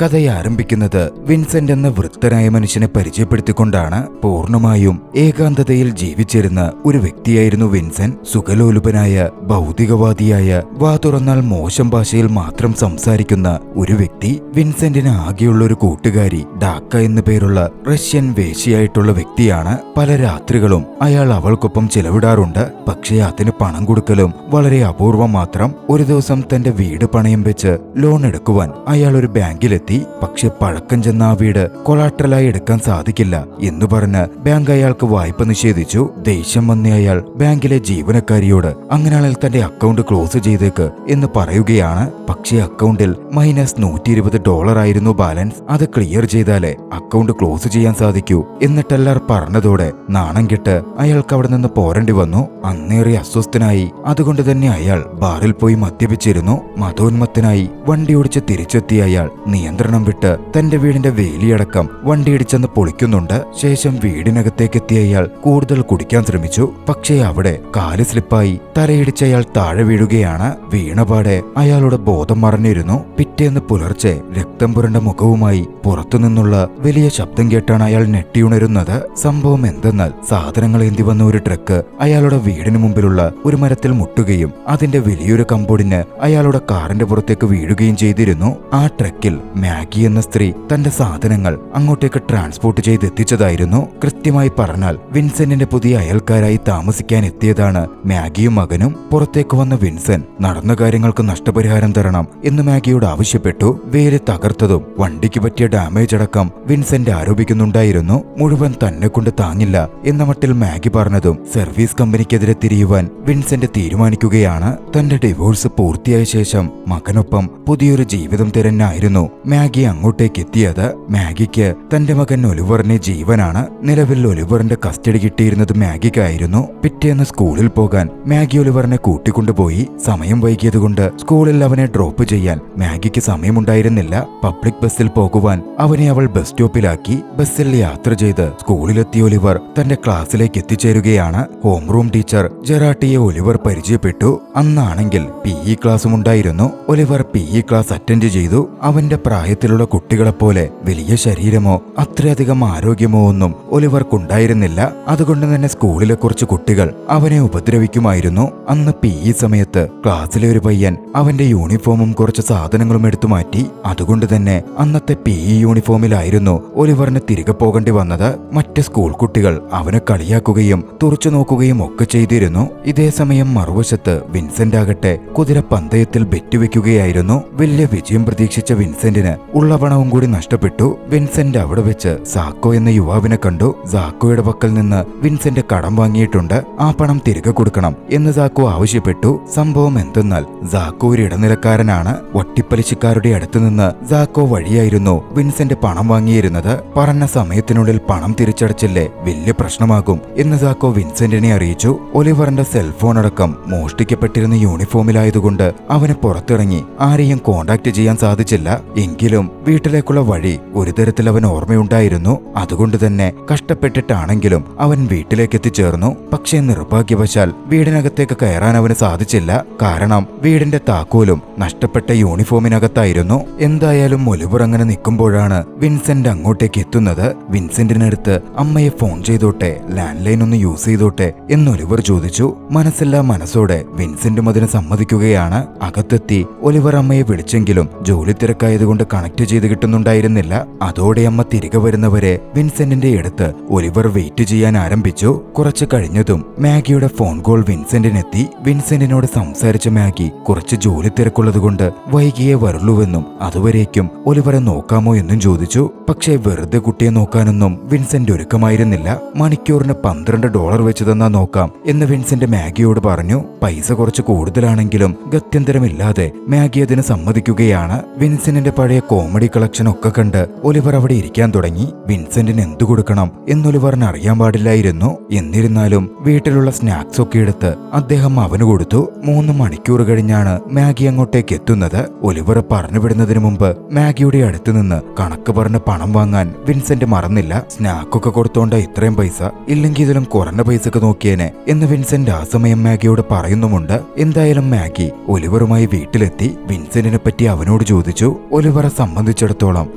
കഥയെ ആരംഭിക്കുന്നത് വിൻസെന്റ് എന്ന വൃദ്ധനായ മനുഷ്യനെ പരിചയപ്പെടുത്തിക്കൊണ്ടാണ്. പൂർണ്ണമായും ഏകാന്തതയിൽ ജീവിച്ചിരുന്ന ഒരു വ്യക്തിയായിരുന്നു വിൻസെന്റ്. സുഖലോലുപനായ, ഭൗതികവാദിയായ, വാ തുറന്നാൽ മോശം ഭാഷയിൽ മാത്രം സംസാരിക്കുന്ന ഒരു വ്യക്തി. വിൻസെന്റിന് ആകെയുള്ള ഒരു കൂട്ടുകാരി ഡാക്ക എന്നു പേരുള്ള റഷ്യൻ വേശ്യയായിട്ടുള്ള വ്യക്തിയാണ്. പല രാത്രികളും അയാൾ അവൾക്കൊപ്പം ചെലവിടാറുണ്ട്. പക്ഷേ അതിന് പണം കൊടുക്കലും വളരെ അപൂർവം മാത്രം. ഒരു ദിവസം തന്റെ വീട് പണയം വെച്ച് ലോൺ എടുക്കുവാൻ അയാൾ ഒരു ബാങ്കിലെത്തി. പക്ഷെ പഴക്കം ചെന്ന ആ വീട് കൊളാട്രലായി എടുക്കാൻ സാധിക്കില്ല എന്ന് പറഞ്ഞ് ബാങ്ക് അയാൾക്ക് വായ്പ നിഷേധിച്ചു. ദേഷ്യം വന്ന അയാൾ ബാങ്കിലെ ജീവനക്കാരിയോട് അങ്ങനെയാണെങ്കിൽ തന്റെ അക്കൗണ്ട് ക്ലോസ് ചെയ്തേക്ക് എന്ന് പറയുകയാണ്. പക്ഷേ അക്കൗണ്ടിൽ -$120 ആയിരുന്നു ബാലൻസ്. അത് ക്ലിയർ ചെയ്താലേ അക്കൗണ്ട് ക്ലോസ് ചെയ്യാൻ സാധിക്കൂ എന്നിട്ടെല്ലാർ പറഞ്ഞതോടെ നാണം കെട്ട് അയാൾക്ക് അവിടെ നിന്ന് പോരേണ്ടി വന്നു. അന്നേറെ അസ്വസ്ഥനായി. അതുകൊണ്ട് തന്നെ അയാൾ ബാറിൽ പോയി മദ്യപിച്ചിരുന്നു. മതോന്മത്തനായി വണ്ടി ഓടിച്ച് തിരിച്ചെത്തിയ അയാൾ നിയന്ത്രണം വിട്ട് തന്റെ വീടിന്റെ വേലിയടക്കം വണ്ടിയിടിച്ചെന്ന് പൊളിക്കുന്നുണ്ട്. ശേഷം വീടിനകത്തേക്കെത്തിയ അയാൾ കൂടുതൽ കുടിക്കാൻ ശ്രമിച്ചു. പക്ഷേ അവിടെ കാല് സ്ലിപ്പായി തലയിടിച്ച് അയാൾ താഴെ വീഴുകയാണ്. വീണപാടെ അയാളുടെ ബോധം മറഞ്ഞിരുന്നു. പിറ്റേന്ന് പുലർച്ചെ രക്തം പുരണ്ട മുഖവുമായി പുറത്തുനിന്നുള്ള വലിയ ശബ്ദം കേട്ടാണ് അയാൾ ഞെട്ടിയുണരുന്നത്. സംഭവം എന്തെന്നാൽ സാധനങ്ങൾ ഏന്തി വന്ന ഒരു ട്രക്ക് അയാളുടെ വീടിന് മുമ്പിലുള്ള ഒരു മരത്തിൽ മുട്ടുകയും അതിന്റെ വലിയൊരു കമ്പോടിന് അയാളുടെ കാറിന്റെ പുറത്തേക്ക് വീഴുകയും ചെയ്തിരുന്നു. ആ ട്രക്കിൽ മാഗി എന്ന സ്ത്രീ തന്റെ സാധനങ്ങൾ അങ്ങോട്ടേക്ക് ട്രാൻസ്പോർട്ട് ചെയ്തെത്തിച്ചതായിരുന്നു. കൃത്യമായി പറഞ്ഞാൽ വിൻസെന്റിന്റെ പുതിയ അയൽക്കാരായി താമസിക്കാൻ എത്തിയതാണ് മാഗിയും മകനും. പുറത്തേക്ക് വന്ന വിൻസെന്റ് നടന്ന കാര്യങ്ങൾക്ക് നഷ്ടപരിഹാരം തരണം എന്ന് മാഗിയോട് ആവശ്യപ്പെട്ടു. വേര് തകർത്തതും വണ്ടിക്ക് പറ്റിയ ഡാമേജ് അടക്കം വിൻസെന്റ് ആരോപിക്കുന്നുണ്ടായിരുന്നു. മുഴുവൻ തന്നെ കൊണ്ട് താങ്ങില്ല എന്ന മട്ടിൽ മാഗി പറഞ്ഞതും സർവീസ് കമ്പനിക്കെതിരെ തിരിയുവാൻ വിൻസെന്റ് തീരുമാനിക്കുകയാണ്. തന്റെ ഡിവോഴ്സ് പൂർത്തിയായ ശേഷം മകനൊപ്പം പുതിയൊരു ജീവിതം തിരഞ്ഞായിരുന്നു മാഗി അങ്ങോട്ടേക്ക് എത്തിയത്. മാഗിക്ക് തന്റെ മകൻ ഒലിവറിനെ ജീവനാണ്. നിലവിൽ ഒലിവറിന്റെ കസ്റ്റഡി കിട്ടിയിരുന്നത് മാഗിക്കായിരുന്നു. പിറ്റേന്ന് സ്കൂളിൽ പോകാൻ മാഗി ഒലിവറിനെ കൂട്ടിക്കൊണ്ടുപോയി. സമയം വൈകിയതുകൊണ്ട് സ്കൂളിൽ അവനെ ഡ്രോപ്പ് ചെയ്യാൻ മാഗിക്ക് സമയമുണ്ടായിരുന്നില്ല. പബ്ലിക് ബസ്സിൽ പോകുവാൻ അവനെ അവൾ ബസ് സ്റ്റോപ്പിലാക്കി. ബസ്സിൽ യാത്ര ചെയ്ത് സ്കൂളിലെത്തിയ ഒലിവർ തന്റെ ക്ലാസ്സിലേക്ക് എത്തിച്ചേരുകയാണ്. ഹോം റൂം ടീച്ചർ ജെറാട്ടിയെ ഒലിവർ പരിചയപ്പെട്ടു. അന്നാണെങ്കിൽ PE ക്ലാസ്സും ഉണ്ടായിരുന്നു. ഒലിവർ PE ക്ലാസ് അറ്റൻഡ് ചെയ്തു. അവന്റെ പ്രായത്തിലുള്ള കുട്ടികളെപ്പോലെ വലിയ ശരീരമോ അത്രയധികം ആരോഗ്യമോ ഒന്നും ഒലിവർക്കുണ്ടായിരുന്നില്ല. അതുകൊണ്ട് തന്നെ സ്കൂളിലെ കുറച്ച് കുട്ടികൾ അവനെ ഉപദ്രവിക്കുമായിരുന്നു. അന്ന് PE സമയത്ത് ക്ലാസ്സിലെ ഒരു പയ്യൻ അവന്റെ യൂണിഫോമും കുറച്ച് സാധനങ്ങളും എടുത്തു മാറ്റി. അതുകൊണ്ട് തന്നെ അന്നത്തെ PE യൂണിഫോമിലായിരുന്നു ഒലിവറിന് തിരികെ പോകേണ്ടി വന്നത്. മറ്റ് സ്കൂൾ കുട്ടികൾ അവനെ കളിയാക്കുകയും തുറച്ചു നോക്കുകയും ഒക്കെ ചെയ്തിരുന്നു. ഇതേ സമയം മറുവശത്ത് വിൻസെന്റ് ആകട്ടെ കുതിര പന്തയത്തിൽ ബെറ്റ് വെക്കുകയായിരുന്നു. വലിയ വിജയം പ്രതീക്ഷിച്ച വിൻസെന്റിന് ഉള്ള പണവും കൂടി നഷ്ടപ്പെട്ടു. വിൻസെന്റ് അവിടെ വെച്ച് സാക്കോ എന്ന യുവാവിനെ കണ്ടു. സാക്കോയുടെ പക്കൽ നിന്ന് വിൻസെന്റ് കടം വാങ്ങിയിട്ടുണ്ട്. ആ പണം തിരികെ കൊടുക്കണം എന്ന് സാക്കോ ആവശ്യപ്പെട്ടു. സംഭവം എന്തെന്നാൽ സാക്കോ ഒരു ഇടനിലക്കാരനാണ്. വട്ടിപ്പലിശക്കാരുടെ അടുത്ത് നിന്ന് സാക്കോ വഴിയായിരുന്നു വിൻസെന്റ് പണം വാങ്ങിയിരുന്നത്. പറഞ്ഞ സമയത്തിനുള്ളിൽ പണം തിരിച്ചടച്ചില്ലേ വലിയ പ്രശ്നമാകും എന്ന് സാക്കോ വിൻസെന്റിനെ അറിയിച്ചു. ഒലിവറിന്റെ സെൽഫോൺ അടക്കം മോഷ്ടിക്കപ്പെട്ടിരുന്ന യൂണിഫോമിലായതുകൊണ്ട് അവന് പുറത്തിറങ്ങി ആരെയും കോണ്ടാക്ട് ചെയ്യാൻ സാധിച്ചില്ല. എങ്കിലും വീട്ടിലേക്കുള്ള വഴി ഒരു തരത്തിൽ അവൻ ഓർമ്മയുണ്ടായിരുന്നു. അതുകൊണ്ട് തന്നെ കഷ്ടപ്പെട്ടിട്ടാണെങ്കിലും അവൻ വീട്ടിലേക്ക് എത്തിച്ചേർന്നു. പക്ഷേ നിർഭാഗ്യവശാൽ വീടിനകത്തേക്ക് കയറാൻ അവന് സാധിച്ചില്ല. കാരണം വീടിന്റെ താക്കോലും നഷ്ടപ്പെട്ട യൂണിഫോമിനകത്തായിരുന്നു. എന്തായാലും ഒലിവർ അങ്ങനെ നിൽക്കുമ്പോഴാണ് വിൻസെന്റ് അങ്ങോട്ടേക്ക് എത്തുന്നത്. വിൻസെന്റിനടുത്ത് അമ്മയെ ഫോൺ ചെയ്തോട്ടെ, ലാൻഡ് ലൈൻ ഒന്ന് യൂസ് ചെയ്തോട്ടെ എന്ന് ഒലിവർ ചോദിച്ചു. മനസ്സില്ലാ മനസ്സോടെ വിൻസെന്റും അതിന് സമ്മതിക്കുകയാണ്. അകത്തെത്തി ഒലിവർ അമ്മയെ വിളിച്ചെങ്കിലും ജോലി തിരക്കായതുകൊണ്ട് കണക്ട് ചെയ്ത് കിട്ടുന്നുണ്ടായിരുന്നില്ല. അതോടെ അമ്മ തിരികെ വരുന്നവരെ വിൻസെന്റിന്റെ അടുത്ത് ഒലിവർ വെയിറ്റ് ചെയ്യാൻ ആരംഭിച്ചു. കുറച്ച് കഴിഞ്ഞതും മാഗിയുടെ ഫോൺ കോൾ വിൻസെന്റിനെത്തി. വിൻസെന്റിനോട് സംസാരിച്ച മാഗി കുറച്ച് ജോലി തിരക്കുള്ളതുകൊണ്ട് വൈകിയേ വരുള്ളൂവെന്നും അതുവരേക്കും ഒലിവറെ നോക്കാമോ എന്നും ചോദിച്ചു. പക്ഷേ വെറുതെ കുട്ടിയെ നോക്കാനൊന്നും വിൻസെന്റ് ഒരുക്കമായിരുന്നില്ല. മണിക്കൂറിന് $12 വെച്ച് തന്നാ നോക്കാം എന്ന് വിൻസെന്റ് മാഗിയോട് പറഞ്ഞു. പൈസ കുറച്ച് കൂടുതലാണെങ്കിലും ഗത്യന്തരമില്ലാതെ മാഗി അതിന് സമ്മതിക്കുകയാണ്. വിൻസെന്റിന്റെ പഴയ കോമഡി കളക്ഷൻ ഒക്കെ കണ്ട് ഒലിവർ അവിടെ ഇരിക്കാൻ തുടങ്ങി. വിൻസെന്റിന് എന്തു കൊടുക്കണം എന്നൊലിവറിന് അറിയാൻ പാടില്ലായിരുന്നു. എന്നിരുന്നാലും വീട്ടിലുള്ള സ്നാക്സ് ഒക്കെ എടുത്ത് അദ്ദേഹം അവന് കൊടുത്തു. 3 മണിക്കൂർ കഴിഞ്ഞാണ് മാഗി അങ്ങോട്ടേക്ക് എത്തുന്നത്. ഒലിവർ പറഞ്ഞുവിടുന്നതിന് മുമ്പ് മാഗിയുടെ അടുത്ത് നിന്ന് കണക്ക് പറഞ്ഞ പണം വാങ്ങാൻ വിൻസെന്റ് മറന്നില്ല. സ്നാക്കൊക്കെ കൊടുത്തോണ്ട ഇത്രയും പൈസ, ഇല്ലെങ്കിൽ ഇതിലും കുറഞ്ഞ പൈസക്ക് നോക്കിയേനെ എന്ന് വിൻസെന്റ് ആ സമയം മാഗിയോട് പറയുന്നുമുണ്ട്. എന്തായാലും മാഗി ഒലിവറുമായി വീട്ടിലെത്തി. വിൻസെന്റിനെ പറ്റി അവനോട് ചോദിച്ചു. ഒലിവർ സംബന്ധിച്ചിടത്തോളം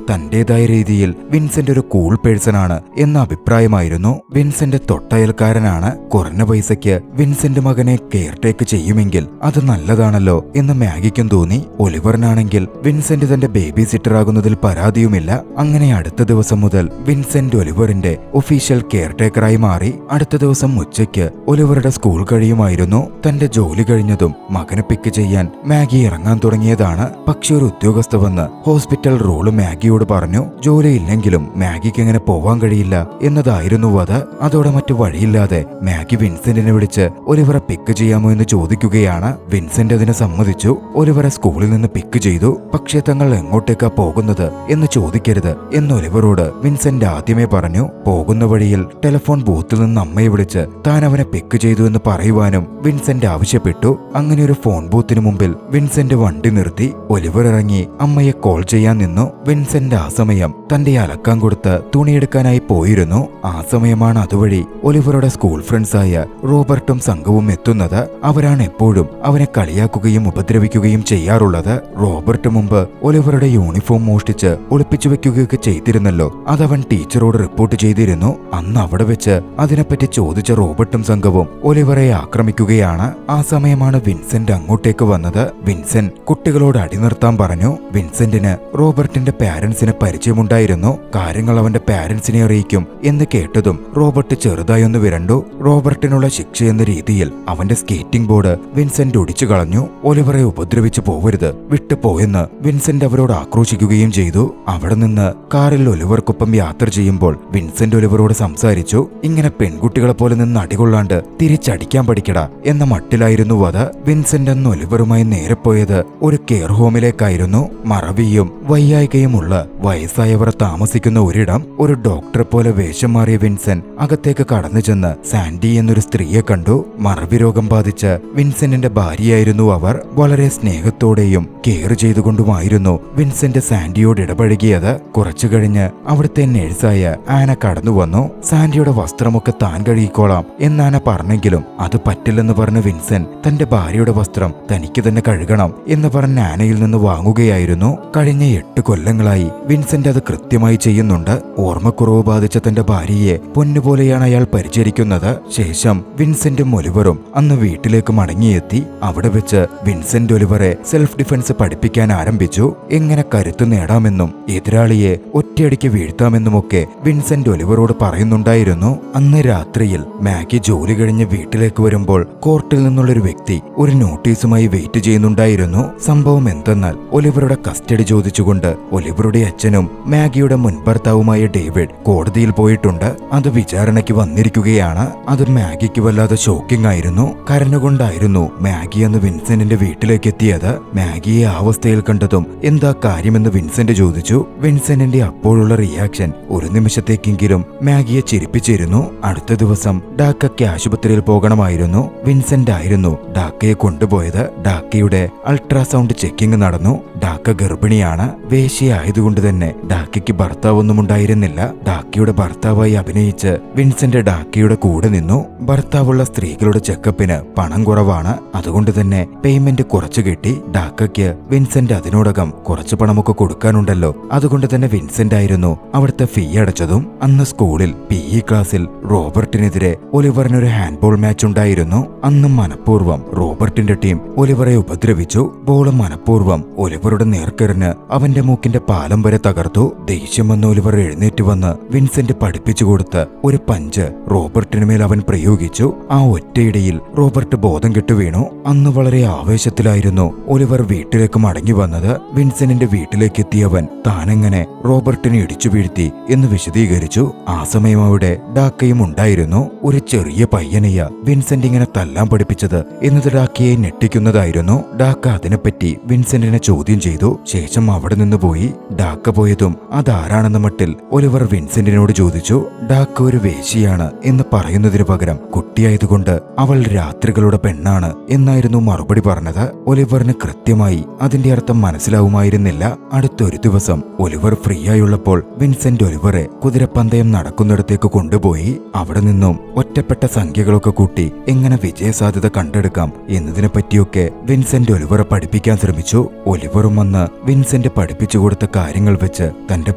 തന്റേതായ രീതിയിൽ വിൻസെന്റ് ഒരു കൂൾ പേഴ്സൺ ആണ് എന്ന അഭിപ്രായമായിരുന്നു. വിൻസെന്റ് തൊട്ടയൽക്കാരനാണ്. കുറഞ്ഞ പൈസയ്ക്ക് വിൻസെന്റ് മകനെ കെയർ ടേക്ക് ചെയ്യുമെങ്കിൽ അത് നല്ലതാണല്ലോ എന്ന് മാഗിക്കും തോന്നി. ഒലിവറിനാണെങ്കിൽ വിൻസെന്റ് തന്റെ ബേബി സിറ്റർ ആകുന്നതിൽ പരാതിയുമില്ല. അങ്ങനെ അടുത്ത ദിവസം മുതൽ വിൻസെന്റ് ഒലിവറിന്റെ ഒഫീഷ്യൽ കെയർ ടേക്കറായി മാറി. അടുത്ത ദിവസം ഉച്ചയ്ക്ക് ഒലിവറുടെ സ്കൂൾ കഴിയുമായിരുന്നു. തന്റെ ജോലി കഴിഞ്ഞതും മകനെ പിക്ക് ചെയ്യാൻ മാഗി ഇറങ്ങാൻ തുടങ്ങിയതാണ്. പക്ഷെ ഒരു ഉദ്യോഗസ്ഥ വന്ന് ഹോസ്പിറ്റൽ റൂള് മാഗിയോട് പറഞ്ഞു. ജോലിയില്ലെങ്കിലും മാഗിക്ക് എങ്ങനെ പോവാൻ കഴിയില്ല എന്നതായിരുന്നു അത്. അതോടെ മറ്റു വഴിയില്ലാതെ മാഗി വിൻസെന്റിനെ വിളിച്ച് ഒലിവറെ പിക്ക് ചെയ്യാമോ എന്ന് ചോദിക്കുകയാണ്. വിൻസെന്റ് അതിന് സമ്മതിച്ചു. ഒലിവറെ സ്കൂളിൽ നിന്ന് പിക്ക് ചെയ്തു. പക്ഷേ തങ്ങൾ എങ്ങോട്ടേക്കാ പോകുന്നത് എന്ന് ചോദിക്കരുത് എന്ന് ഒലിവറോട് വിൻസെന്റ് ആദ്യമേ പറഞ്ഞു. പോകുന്ന വഴിയിൽ ടെലിഫോൺ ബൂത്തിൽ നിന്ന് അമ്മയെ വിളിച്ച് താൻ അവനെ പിക്ക് ചെയ്തു എന്ന് പറയുവാനും വിൻസെന്റ് ആവശ്യപ്പെട്ടു. അങ്ങനെ ഒരു ഫോൺ ബൂത്തിന് മുമ്പിൽ വിൻസെന്റ് വണ്ടി നിർത്തി. ഒലിവർ ഇറങ്ങി അമ്മയെ കോൾ ചെയ്യാൻ നിന്നു. വിൻസെന്റ് ആ സമയം തന്റെ അലക്കാൻ കൊടുത്ത് തുണിയെടുക്കാനായി പോയിരുന്നു. ആ സമയമാണ് അതുവഴി ഒലിവറുടെ സ്കൂൾ ഫ്രണ്ട്സായ റോബർട്ടും സംഘവും എത്തുന്നത്. അവരാണ് എപ്പോഴും അവനെ കളിയാക്കുകയും ഉപദ്രവിക്കുകയും ചെയ്യാറുള്ളത്. റോബർട്ട് മുമ്പ് ഒലിവറുടെ യൂണിഫോം മോഷ്ടിച്ച് ഒളിപ്പിച്ചു വെക്കുകയൊക്കെ ചെയ്തിരുന്നല്ലോ. അതവൻ ടീച്ചറോട് റിപ്പോർട്ട് ചെയ്തിരുന്നു. അന്ന് അവിടെ വെച്ച് അതിനെപ്പറ്റി ചോദിച്ച റോബർട്ടും സംഘവും ഒലിവറെ ആക്രമിക്കുകയാണ്. ആ സമയമാണ് വിൻസെന്റ് അങ്ങോട്ടേക്ക് വന്നത്. വിൻസെന്റ് കുട്ടികളോട് അടിനിർത്താൻ പറഞ്ഞു. വിൻസെന്റിന് റോബർട്ടിന്റെ പാരന്റ്സിനെ പരിചയമുണ്ടായിരുന്നു. കാര്യങ്ങൾ അവന്റെ പാരന്റ്സിനെ അറിയിക്കും എന്ന് കേട്ടതും റോബർട്ട് ചെറുതായൊന്ന് വിരണ്ടു. റോബർട്ടിനുള്ള ശിക്ഷ എന്ന രീതിയിൽ അവന്റെ സ്കേറ്റിംഗ് ബോർഡ് വിൻസെന്റ് ഒടിച്ചു കളഞ്ഞു. ഒലിവറെ ഉപദ്രവിച്ചു പോവരുത്, വിട്ടുപോയെന്ന് വിൻസെന്റ് അവരോട് ആക്രോശിക്കുകയും ചെയ്തു. അവിടെ നിന്ന് കാറിൽ ഒലിവർക്കൊപ്പം യാത്ര ചെയ്യുമ്പോൾ വിൻസെന്റ് ഒലിവറോട് സംസാരിച്ചു. ഇങ്ങനെ പെൺകുട്ടികളെ പോലെ നിന്ന് അടികൊള്ളാണ്ട് തിരിച്ചടിക്കാൻ പഠിക്കട എന്ന മട്ടിലായിരുന്നു അത്. വിൻസെന്റ് അന്ന് ഒലിവറുമായി നേരെ പോയത് ഒരു കെയർ ഹോമിലേക്കായിരുന്നു. മറവിയും വയ്യായികയുമുള്ള വയസ്സായവർ താമസിക്കുന്ന ഒരിടം. ഒരു ഡോക്ടറെ പോലെ വേഷം മാറിയ വിൻസെന്റ് അകത്തേക്ക് കടന്നു ചെന്ന് സാൻഡി എന്നൊരു സ്ത്രീയെ കണ്ടു. മറവി രോഗം ബാധിച്ച വിൻസെന്റിന്റെ ഭാര്യയായിരുന്നു അവർ. വളരെ സ്നേഹത്തോടെയും കെയർ ചെയ്തുകൊണ്ടുമായിരുന്നു വിൻസെന്റ് സാൻഡിയോട് ഇടപഴകിയത്. കുറച്ചു കഴിഞ്ഞ് അവിടുത്തെ നഴ്സായ ആന കടന്നു വന്നു. സാൻഡിയുടെ വസ്ത്രമൊക്കെ താൻ കഴുകിക്കോളാം എന്നാന പറഞ്ഞെങ്കിലും അത് പറ്റില്ലെന്ന് പറഞ്ഞ വിൻസെന്റ് തന്റെ ഭാര്യയുടെ വസ്ത്രം തനിക്ക് തന്നെ കഴുകണം എന്ന് പറഞ്ഞ ആനയിൽ നിന്ന് വാങ്ങുകയായിരുന്നു. കഴിഞ്ഞ 8 കൊല്ലങ്ങളായി വിൻസെന്റ് അത് കൃത്യമായി ചെയ്യുന്നുണ്ട്. ഓർമ്മക്കുറവ് ബാധിച്ച തന്റെ ഭാര്യയെ പൊന്നുപോലെയാണ് അയാൾ പരിചരിക്കുന്നത്. ശേഷം വിൻസെന്റും ഒലിവറും അന്ന് വീട്ടിലേക്ക് മടങ്ങിയെത്തി. അവിടെ വെച്ച് വിൻസെന്റ് ഒലിവറെ സെൽഫ് ഡിഫൻസ് പഠിപ്പിക്കാൻ ആരംഭിച്ചു. എങ്ങനെ കരുത്ത് നേടാമെന്നും എതിരാളിയെ ഒറ്റയടിക്ക് വീഴ്ത്താമെന്നുമൊക്കെ വിൻസെന്റ് ഒലിവറോട് പറയുന്നുണ്ടായിരുന്നു. അന്ന് രാത്രിയിൽ മാഗി ജോലി കഴിഞ്ഞ് വീട്ടിലേക്ക് വരുമ്പോൾ കോർട്ടിൽ നിന്നുള്ളൊരു വ്യക്തി ഒരു നോട്ടീസുമായി വെയിറ്റ് ചെയ്യുന്നുണ്ടായിരുന്നു. സംഭവം എന്തെന്നാൽ ഒലിവറുടെ കസ്റ്റഡി ചോദിച്ചുകൊണ്ട് ഒലിവറുടെ അച്ഛനും മാഗിയുടെ മുൻ ഭർത്താവുമായ ഡേവിഡ് കോടതിയിൽ പോയിട്ടുണ്ട്. അത് വിചാരണയ്ക്ക് വന്നിരിക്കുകയാണ്. അത് മാഗിക്ക് വല്ലാതെ ഷോക്കിംഗ് ആയിരുന്നു. കരഞ്ഞുകൊണ്ടായിരുന്നു മാഗി അന്ന് വിൻസെന്റിന്റെ വീട്ടിലേക്ക് എത്തിയത്. മാഗിയെ ആ അവസ്ഥയിൽ കണ്ടതും എന്താ കാര്യമെന്ന് വിൻസെന്റ് ചോദിച്ചു. വിൻസെന്റിന്റെ അപ്പോഴുള്ള റിയാക്ഷൻ ഒരു നിമിഷത്തേക്കെങ്കിലും മാഗിയെ ചിരിപ്പിച്ചിരുന്നു. അടുത്ത ദിവസം ഡാക്കയ്ക്ക് ആശുപത്രിയിൽ പോകണമായിരുന്നു. വിൻസെന്റ് ആയിരുന്നു ഡാക്കയെ കൊണ്ടുപോയത്. ഡാക്കയുടെ അൾട്രാസൗണ്ട് ചെക്കിംഗ് നടന്നു. ഡാക്ക ഗർഭിണിയാണ്. വേശ്യയായതുകൊണ്ട് തന്നെ ഡാക്കയ്ക്ക് ഭർത്താവൊന്നും ഉണ്ടായിരുന്നില്ല. ഡാക്കയുടെ ഭർത്താവായി അഭിനയിച്ച് വിൻസെന്റ് ഡാക്കയുടെ കൂടെ നിന്നു. ഭർത്താവുള്ള സ്ത്രീകളുടെ ചെക്കപ്പിന് പണം കുറവാണ്. അതുകൊണ്ട് തന്നെ പേയ്മെന്റ് കുറച്ചു കിട്ടി. ഡാക്കയ്ക്ക് വിൻസെന്റ് അതിനോടകം കുറച്ചു പണമൊക്കെ കൊടുക്കാനുണ്ടല്ലോ. അതുകൊണ്ട് തന്നെ വിൻസെന്റ് ആയിരുന്നു അവിടുത്തെ ഫീ അടച്ചതും. അന്ന് സ്കൂളിൽ PE ക്ലാസ്സിൽ റോബർട്ടിനെതിരെ ഒലിവറിനൊരു ഹാൻഡ്ബോൾ മാച്ച് ഉണ്ടായിരുന്നു. അന്നും മനഃപൂർവ്വം റോബർട്ടിന്റെ ടീം ഒലിവറെ ഉപദ്രവിച്ചു. ബോൾ മനഃപൂർവ്വം ഒലിവറുടെ നേർക്കെറിഞ്ഞ് അവന്റെ മൂക്കിന്റെ പാലം വരെ തകർത്തു. ദേഷ്യം വന്ന് ഒലിവർ എഴുന്നേറ്റ് വന്ന് വിൻസെന്റ് പഠിപ്പിച്ചു കൊടുത്ത് ഒരു പഞ്ച് റോബർട്ടിന് മേൽ അവൻ പ്രയോഗിച്ചു. ആ ഒറ്റയിടയിൽ റോബർട്ട് ബോധം കെട്ടു വീണു. അന്ന് വളരെ ആവേശത്തിലായിരുന്നു ഒലിവർ വീട്ടിലേക്ക് മടങ്ങി വന്നത്. വിൻസെന്റിന്റെ വീട്ടിലേക്ക് എത്തിയവൻ താനെങ്ങനെ റോബർട്ടിനെ ഇടിച്ചു വീഴ്ത്തി എന്ന് വിശദീകരിച്ചു. ആ സമയം അവിടെ ഡാക്കയും ഉണ്ടായിരുന്നു. ഒരു ചെറിയ പയ്യനെയ വിൻസെന്റ് ഇങ്ങനെ തല്ലാൻ പഠിപ്പിച്ചത് എന്നത് ഡാക്കയെ ഞെട്ടിക്കുന്നതായിരുന്നു. ഡാക്ക അതിനെപ്പറ്റി വിൻസെന്റിനെ ചോദ്യം ചെയ്തു. ശേഷം അവിടെ നിന്ന് പോയി. ഡാക്ക പോയതും അതാരാണെന്ന മട്ടിൽ ഒലിവർ വിൻസെന്റിനോട് ചോദിച്ചു. ഡാക്ക ഒരു വേശ്യയാണ് എന്ന് പറയുന്നതിനു പകരം കുട്ടിയായതുകൊണ്ട് അവൾ രാത്രികളുടെ പെണ്ണാണ് എന്നായിരുന്നു മറുപടി പറഞ്ഞത്. ഒലിവറിന് കൃത്യമായി അതിന്റെ അർത്ഥം മനസ്സിലാവുമായിരുന്നില്ല. അടുത്തൊരു ദിവസം ഒലിവർ ഫ്രീ ആയുള്ളപ്പോൾ വിൻസെന്റ് ഒലിവറെ കുതിരപ്പന്തയം നടക്കുന്നിടത്തേക്ക് കൊണ്ടുപോയി. അവിടെ നിന്നും ഒറ്റപ്പെട്ട സംഖ്യകളൊക്കെ കൂട്ടി എങ്ങനെ വിജയസാധ്യത കണ്ടെടുക്കാം എന്നതിനെ പറ്റിയൊക്കെ വിൻസെന്റ് ഒലിവറെ പഠിപ്പിക്കാൻ ശ്രമിച്ചു. ഒലിവർ ഒലിവറും വന്ന് വിൻസെന്റ് പഠിപ്പിച്ചു കൊടുത്ത കാര്യങ്ങൾ വെച്ച് തന്റെ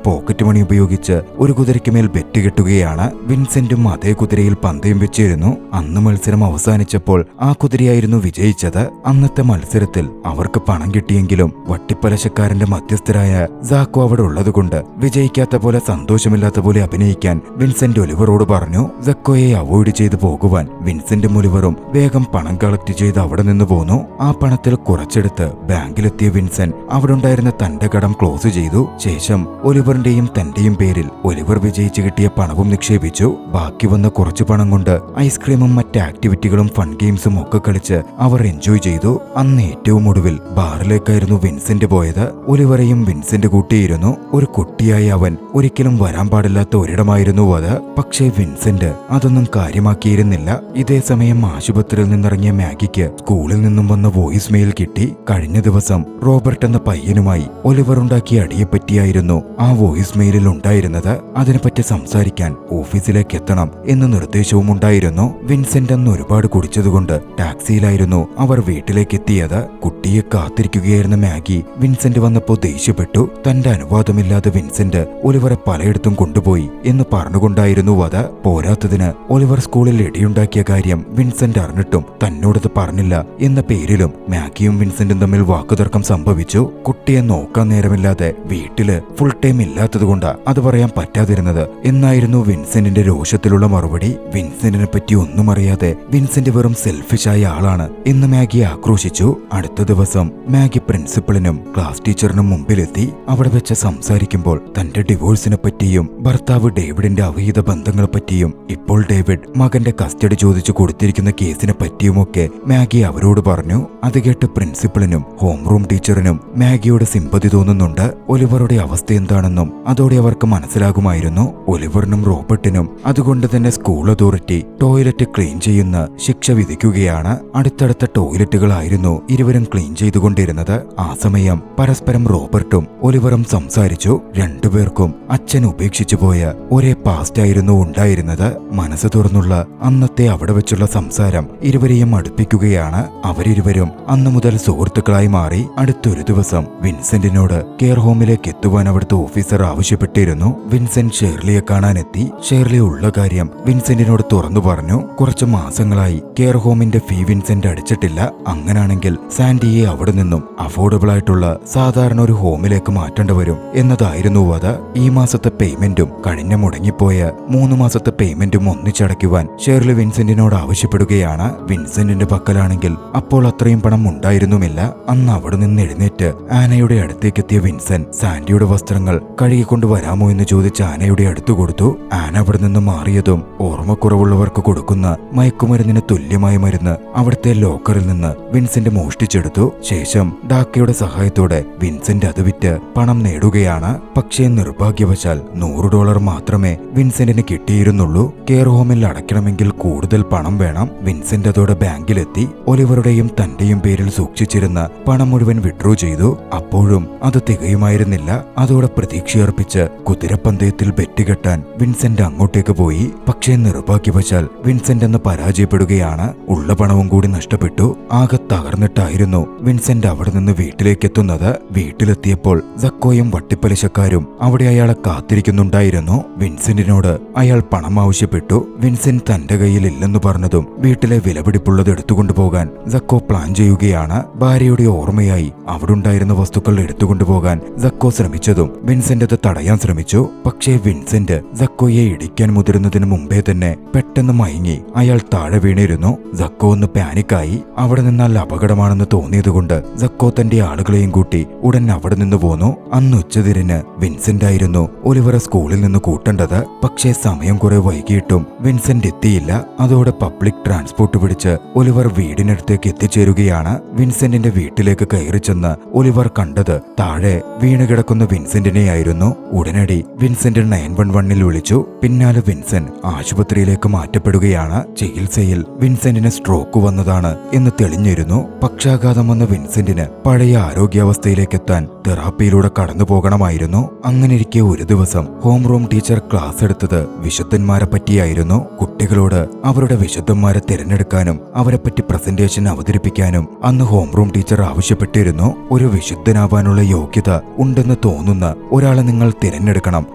പോക്കറ്റ് മണി ഉപയോഗിച്ച് ഒരു കുതിരയ്ക്ക് മേൽ ബെറ്റ് കെട്ടുകയാണ്. വിൻസെന്റും അതേ കുതിരയിൽ പന്തയം വെച്ചിരുന്നു. അന്ന് മത്സരം അവസാനിച്ചപ്പോൾ ആ കുതിരയായിരുന്നു വിജയിച്ചത്. അന്നത്തെ മത്സരത്തിൽ അവർക്ക് പണം കിട്ടിയെങ്കിലും വട്ടിപ്പലിശക്കാരന്റെ മധ്യസ്ഥരായ സാക്കോ അവിടെ ഉള്ളതുകൊണ്ട് വിജയിക്കാത്ത പോലെ സന്തോഷമില്ലാത്ത പോലെ അഭിനയിക്കാൻ വിൻസെന്റ് ഒലിവറോട് പറഞ്ഞു. സക്കോയെ അവോയ്ഡ് ചെയ്തു പോകുവാൻ വിൻസെന്റും ഒലിവറും വേഗം പണം കളക്ട് ചെയ്ത് അവിടെ നിന്ന് പോന്നു. ആ പണത്തിൽ കുറച്ചെടുത്ത് ബാങ്കിലെത്തിയ വിൻസെന്റ് അവിടെ ഉണ്ടായിരുന്ന തന്റെ കടം ക്ലോസ് ചെയ്തു. ശേഷം ഒലിവറിന്റെയും തന്റെയും പേരിൽ ഒലിവർ വിജയിച്ചു കിട്ടിയ പണവും നിക്ഷേപിച്ചു. ബാക്കി വന്ന കുറച്ചു പണം കൊണ്ട് ഐസ്ക്രീമും മറ്റ് ആക്ടിവിറ്റികളും ഫൺ ഗെയിംസും ഒക്കെ കളിച്ച് അവർ എൻജോയ് ചെയ്തു. അന്ന് ഏറ്റവും ഒടുവിൽ ബാറിലേക്കായിരുന്നു വിൻസെന്റ് പോയത്. ഒലിവറെയും വിൻസെന്റ് കൂട്ടിയിരുന്നു. ഒരു കുട്ടിയായ അവൻ ഒരിക്കലും വരാൻ പാടില്ലാത്ത ഒരിടമായിരുന്നു അത്. പക്ഷേ വിൻസെന്റ് അതൊന്നും കാര്യമാക്കിയിരുന്നില്ല. ഇതേ സമയം ആശുപത്രിയിൽ നിന്നിറങ്ങിയ മാഗിക്ക് സ്കൂളിൽ നിന്നും വന്ന വോയിസ് മെയിൽ കിട്ടി. കഴിഞ്ഞ ദിവസം റോബർട്ട് എന്ന പയ്യനുമായി ഒലിവർ ഉണ്ടാക്കിയ അടിയെപ്പറ്റിയായിരുന്നു ആ വോയിസ് മെയിലിൽ ഉണ്ടായിരുന്നത്. അതിനെപ്പറ്റി സംസാരിക്കാൻ ഓഫീസിലേക്ക് എത്തണം എന്ന നിർദ്ദേശവും ഉണ്ടായിരുന്നു. വിൻസെന്റ് അന്ന് ഒരുപാട് കുടിച്ചതുകൊണ്ട് ടാക്സിയിലായിരുന്നു അവർ വീട്ടിലേക്ക് എത്തിയത്. കുട്ടിയെ കാത്തിരിക്കുകയായിരുന്ന മാഗി വിൻസെന്റ് വന്നപ്പോൾ ദേഷ്യപ്പെട്ടു. തന്റെ അനുവാദമില്ലാതെ വിൻസെന്റ് ഒലിവറെ പലയിടത്തും കൊണ്ടുപോയി എന്ന് പറഞ്ഞുകൊണ്ടായിരുന്നു അത്. പോരാത്തതിന് ഒലിവർ സ്കൂളിൽ ഇടിയുണ്ടാക്കിയ കാര്യം വിൻസെന്റ് അറിഞ്ഞിട്ടും തന്നോടത് പറഞ്ഞില്ല എന്ന പേരിലും മാഗിയും വിൻസെന്റും തമ്മിൽ വാക്കുതർക്കം സംഭവിച്ചു. കുട്ടിയെ നോക്കാൻ നേരമില്ലാതെ വീട്ടില് ഫുൾ ടൈം ഇല്ലാത്തതുകൊണ്ടാ അത് പറയാൻ പറ്റാതിരുന്നത് എന്നായിരുന്നു വിൻസെന്റിന്റെ രോഷത്തിലുള്ള മറുപടി. വിൻസെന്റിനെ പറ്റി ഒന്നും അറിയാതെ വിൻസെന്റ് വെറും സെൽഫിഷായ ആളാണ് എന്ന് മാഗി ആക്രോശിച്ചു. അടുത്ത ദിവസം മാഗി പ്രിൻസിപ്പളിനും ക്ലാസ് ടീച്ചറിനും മുമ്പിലെത്തി. അവിടെ വെച്ച് സംസാരിക്കുമ്പോൾ തന്റെ ഡിവോഴ്സിനെ പറ്റിയും ഭർത്താവ് ഡേവിഡിന്റെ അവിഹിത ബന്ധങ്ങളെ പറ്റിയും ഇപ്പോൾ ഡേവിഡ് മകന്റെ കസ്റ്റഡി ചോദിച്ചു കൊടുത്തിരിക്കുന്ന കേസിനെ പറ്റിയുമൊക്കെ മാഗി അവരോട് പറഞ്ഞു. അത് കേട്ട് പ്രിൻസിപ്പളിനും ഹോം റൂം ടീച്ചറിനും മാഗിയോട് സിമ്പതി തോന്നുന്നുണ്ട്. ഒലിവറുടെ അവസ്ഥ എന്താണെന്നും അതോടെ അവർക്ക് മനസ്സിലാകുമായിരുന്നു. ഒലിവറിനും റോബർട്ടിനും അതുകൊണ്ട് തന്നെ സ്കൂൾ അതോറിറ്റി ടോയ്ലറ്റ് ക്ലീൻ ചെയ്യുന്ന ശിക്ഷ വിധിക്കുകയാണ്. അടുത്തടുത്ത ടോയ്ലറ്റുകളായിരുന്നു ഇരുവരും ക്ലീൻ ചെയ്തുകൊണ്ടിരുന്നത്. ആ സമയം പരസ്പരം റോബർട്ടും ഒലിവറും സംസാരിച്ചു. രണ്ടുപേർക്കും അച്ഛൻ ഉപേക്ഷിച്ചു പോയ ഒരേ പാസ്റ്റ് ആയിരുന്നു ഉണ്ടായിരുന്നത്. മനസ്സ് തുറന്നുള്ള അന്നത്തെ അവിടെ വെച്ചുള്ള സംസാരം ഇരുവരെയും അടുപ്പിക്കുകയാണ്. അവരിരുവരും അന്നു മുതൽ സുഹൃത്തുക്കളായി മാറി. അടുത്തൊരു ദിവസം വിൻസെന്റിനോട് കെയർ ഹോമിലേക്ക് എത്തുവാൻ അവിടുത്തെ ഓഫീസർ ആവശ്യപ്പെട്ടിരുന്നു. വിൻസെന്റ് ഷേർലിയെ കാണാനെത്തി. ഷേർലി ഉള്ള കാര്യം വിൻസെന്റിനോട് തുറന്നു പറഞ്ഞു. കുറച്ചു മാസങ്ങളായി കെയർ ഹോമിന്റെ ഫീ വിൻസെന്റ് അടിച്ചിട്ടില്ല. അങ്ങനാണെങ്കിൽ സാൻഡിയെ അവിടെ നിന്നും അഫോർഡബിൾ ആയിട്ടുള്ള സാധാരണ ഒരു ഹോമിലേക്ക് മാറ്റേണ്ടി വരും എന്നതായിരുന്നു അത്. ഈ മാസത്തെ പേയ്മെന്റും കഴിഞ്ഞ മുടങ്ങിപ്പോയ 3 മാസത്തെ പേയ്മെന്റും ഒന്നിച്ചടയ്ക്കുവാൻ ഷേർലി വിൻസെന്റിനോട് ആവശ്യപ്പെടുകയാണ്. വിൻസെന്റിന്റെ പക്കലാണെങ്കിൽ അപ്പോൾ അത്രയും പണം ഉണ്ടായിരുന്നുമില്ല. അന്ന് അവിടെ നിന്ന് എഴുന്നേറ്റ് ആനയുടെ അടുത്തേക്കെത്തിയ വിൻസെന്റ് സാൻഡിയുടെ വസ്ത്രങ്ങൾ കഴുകിക്കൊണ്ടുവരാമോ എന്ന് ചോദിച്ച് ആനയുടെ അടുത്തു കൊടുത്തു. ആന അവിടെ നിന്ന് മാറിയതും ഓർമ്മക്കുറവുള്ളവർക്ക് കൊടുക്കുന്ന മയക്കുമരുന്നിന് തുല്യമായ മരുന്ന് അവിടുത്തെ ലോക്കറിൽ നിന്ന് വിൻസെന്റ് മോഷ്ടിച്ചെടുത്തു. ശേഷം ഡാക്കയുടെ സഹായത്തോടെ വിൻസെന്റ് അത് വിറ്റ് പണം നേടുകയാണ്. പക്ഷേ നിർഭാഗ്യവശാൽ $100 മാത്രമേ വിൻസെന്റിന് കിട്ടിയിരുന്നുള്ളൂ. കെയർ ഹോമിൽ അടയ്ക്കണമെങ്കിൽ കൂടുതൽ പണം വേണം. വിൻസെന്റ് അതോടെ ബാങ്കിലെത്തി. ഒലിവറുടെയും തന്റെയും പേരിൽ സൂക്ഷിച്ചിരുന്ന പണം മുഴുവൻ വിഡ്രോ ചെയ്തു. അപ്പോഴും അത് തികയുമായിരുന്നില്ല. അതോടെ പ്രതീക്ഷയർപ്പിച്ച് കുതിരപ്പന്തയത്തിൽ ബെറ്റ് കെട്ടാൻ വിൻസെന്റ് അങ്ങോട്ടേക്ക് പോയി. പക്ഷേ നിർഭാഗ്യവശാൽ വിൻസെന്റ് അന്ന് പരാജയപ്പെടുകയാണ്. ഉള്ള പണവും കൂടി നഷ്ടപ്പെട്ടു. ആകെ തകർന്നിട്ടായിരുന്നു വിൻസെന്റ് അവിടെ നിന്ന് വീട്ടിലേക്കെത്തുന്നത്. വീട്ടിലെത്തിയപ്പോൾ സക്കോയും വട്ടിപ്പലിശക്കാരും അവിടെ അയാളെ കാത്തിരിക്കുന്നുണ്ടായിരുന്നു. വിൻസെന്റിനോട് അയാൾ പണം ആവശ്യപ്പെട്ടു. വിൻസെന്റ് തന്റെ കയ്യിൽ ഇല്ലെന്ന് പറഞ്ഞതും വീട്ടിലെ വിലപിടിപ്പുള്ളത് എടുത്തുകൊണ്ടുപോകാൻ സക്കോ പ്ലാൻ ചെയ്യുകയാണ്. ഭാര്യയുടെ ഓർമ്മയായി അവിടെ ഉണ്ടായിരുന്ന വസ്തുക്കൾ എടുത്തുകൊണ്ടുപോകാൻ സക്കോ ശ്രമിച്ചതും വിൻസെന്റ് അത് തടയാൻ ശ്രമിച്ചു. പക്ഷേ വിൻസെന്റ് സക്കോയെ ഇടിക്കാൻ മുതിരുന്നതിന് മുമ്പേ തന്നെ പെട്ടെന്ന് മയങ്ങി അയാൾ താഴെ വീണിരുന്നു. സക്കോ ഒന്ന് പാനിക്കായി. അവിടെ നിന്നാൽ അപകടമാണെന്ന് തോന്നിയതുകൊണ്ട് സക്കോ തന്റെ ആളുകളെയും കൂട്ടി ഉടൻ അവിടെ നിന്ന് പോന്നു. അന്ന് ഉച്ചതിരിന് വിൻസെന്റ് ആയിരുന്നു ഒലിവറെ സ്കൂളിൽ നിന്ന് കൂട്ടേണ്ടത്. പക്ഷേ സമയം കുറെ വൈകിയിട്ടും വിൻസെന്റ് എത്തിയില്ല. അതോടെ പബ്ലിക് ട്രാൻസ്പോർട്ട് പിടിച്ച് ഒലിവർ വീടിനടുത്തേക്ക് എത്തിച്ചേരുകയാണ്. വിൻസെന്റിന്റെ വീട്ടിലേക്ക് കയറി ചെന്ന് ഒലിവർ കണ്ടത് താഴെ വീണുകിടക്കുന്ന വിൻസെന്റിനെയായിരുന്നു. ഉടനടി വിൻസെന്റ് 911 വിളിച്ചു. പിന്നാലെ വിൻസെന്റ് ആശുപത്രിയിലേക്ക് മാറ്റപ്പെടുകയാണ്. ചികിത്സയിൽ വിൻസെന്റിന് സ്ട്രോക്ക് വന്നതാണ് എന്ന് തെളിഞ്ഞിരുന്നു. പക്ഷാഘാതം വന്ന വിൻസെന്റിന് പഴയ ആരോഗ്യാവസ്ഥയിലേക്ക് എത്താൻ തെറാപ്പിയിലൂടെ കടന്നു പോകണമായിരുന്നു. അങ്ങനെയിരിക്കെ ഒരു ദിവസം ഹോം റൂം ടീച്ചർ ക്ലാസ് എടുത്തത് വിശുദ്ധന്മാരെ പറ്റിയായിരുന്നു. കുട്ടികളോട് അവരുടെ വിശുദ്ധന്മാരെ തിരഞ്ഞെടുക്കാനും അവരെ പറ്റി പ്രസന്റേഷൻ അവതരിപ്പിക്കാനും അന്ന് ഹോം റൂം ടീച്ചർ ആവശ്യപ്പെട്ടിരുന്നു. ഒരു വിശുദ്ധനാവാനുള്ള യോഗ്യത ഉണ്ടെന്ന് തോന്നുന്ന ഒരാളെ നിങ്ങൾ തിരഞ്ഞെടുക്കണം